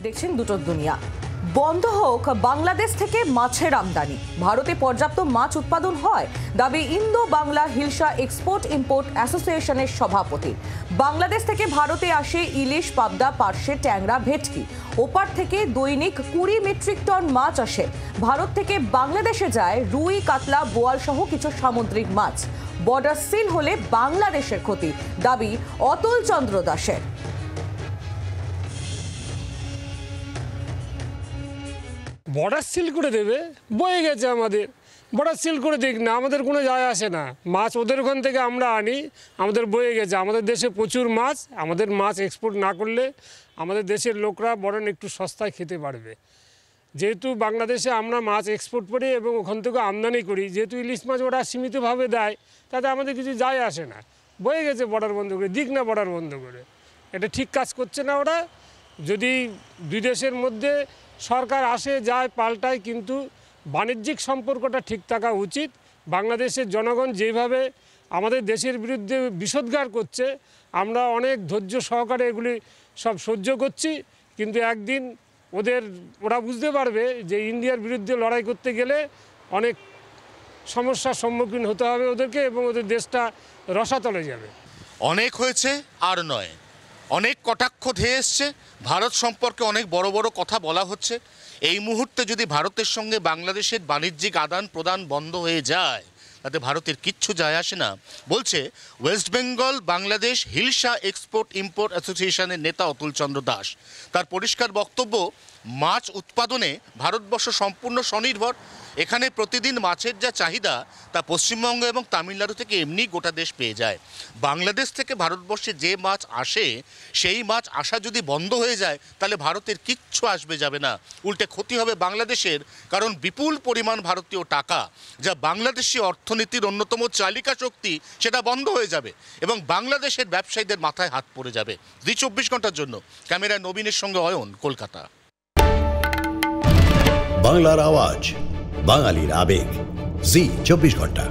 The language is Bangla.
দেখছেন দুটোর দুনিয়া। বন্ধ হোক বাংলাদেশ থেকে মাছের আমদানি, ভারতে পর্যাপ্ত মাছ উৎপাদন হয় দাবি Indo Bangla hilsa export import অ্যাসোসিয়েশনের সভাপতি। বাংলাদেশ থেকে ভারতে আসে ইলিশ, পাবদা, পার্শে, ট্যাংরা, ভেটকি। ওপার থেকে দৈনিক 20 মেট্রিক টন মাছ আসে। ভারত থেকে বাংলাদেশে যায় রুই, কাতলা, বোয়াল সহ কিছু সামুদ্রিক মাছ। বর্ডার সিল হলে বাংলাদেশের ক্ষতি, দাবি অতুল চন্দ্র দাসের। বর্ডার সিল করে দেবে, বয়ে গেছে আমাদের। বর্ডার সিল করে দিক না, আমাদের কোনো যায় আসে না। মাছ ওদের ওখান থেকে আমরা আনি, আমাদের বয়ে গেছে। আমাদের দেশে প্রচুর মাছ, আমাদের মাছ এক্সপোর্ট না করলে আমাদের দেশের লোকরা বরং একটু সস্তায় খেতে পারবে। যেহেতু বাংলাদেশে আমরা মাছ এক্সপোর্ট করি এবং ওখান থেকে আমদানি করি, যেহেতু ইলিশ মাছ ওরা সীমিতভাবে দেয়, তাতে আমাদের কিছু যায় আসে না। বয়ে গেছে বর্ডার বন্ধ করে দিক না, বর্ডার বন্ধ করে। এটা ঠিক কাজ করছে না ওরা। যদি দুই দেশের মধ্যে সরকার আসে যায় পাল্টায়, কিন্তু বাণিজ্যিক সম্পর্কটা ঠিক থাকা উচিত। বাংলাদেশের জনগণ যেভাবে আমাদের দেশের বিরুদ্ধে বিষোদ্গার করছে, আমরা অনেক ধৈর্য সহকারে এগুলি সব সহ্য করছি, কিন্তু একদিন ওরা বুঝতে পারবে যে ইন্ডিয়ার বিরুদ্ধে লড়াই করতে গেলে অনেক সমস্যার সম্মুখীন হতে হবে ওদেরকে, এবং ওদের দেশটা রসাতলে যাবে। অনেক হয়েছে আর নয়, অনেক কটাক্ষ ধেয়ে এসছে। ভারত সম্পর্কে অনেক বড় বড় কথা বলা হচ্ছে। এই মুহূর্তে যদি ভারতের সঙ্গে বাংলাদেশের বাণিজ্যিক আদান প্রদান বন্ধ হয়ে যায়, তাতে ভারতের কিচ্ছু যায় আসে না, বলছে West Bengal Bangladesh hilsa export import অ্যাসোসিয়েশনের নেতা অতুল চন্দ্র দাস। তার পরিষ্কার বক্তব্য, মাছ উৎপাদনে ভারতবর্ষ সম্পূর্ণ স্বনির্ভর। এখানে প্রতিদিন মাছের যা চাহিদা, তা পশ্চিমবঙ্গ এবং তামিলনাড়ু থেকে এমনি গোটা দেশ পেয়ে যায়। বাংলাদেশ থেকে ভারতবর্ষে যে মাছ আসে, সেই মাছ আসা যদি বন্ধ হয়ে যায়, তাহলে ভারতের কিচ্ছু আসবে যাবে না, উল্টে ক্ষতি হবে বাংলাদেশের। কারণ বিপুল পরিমাণ ভারতীয় টাকা, যা বাংলাদেশি অর্থনীতির অন্যতম চালিকা শক্তি, সেটা বন্ধ হয়ে যাবে এবং বাংলাদেশের ব্যবসায়ীদের মাথায় হাত পড়ে যাবে। 24 ঘন্টার জন্য ক্যামেরায় নবীনের সঙ্গে অয়ন, কলকাতা। বাংলার আওয়াজ, বাঙালির আবেগ, জি 24 ঘন্টা।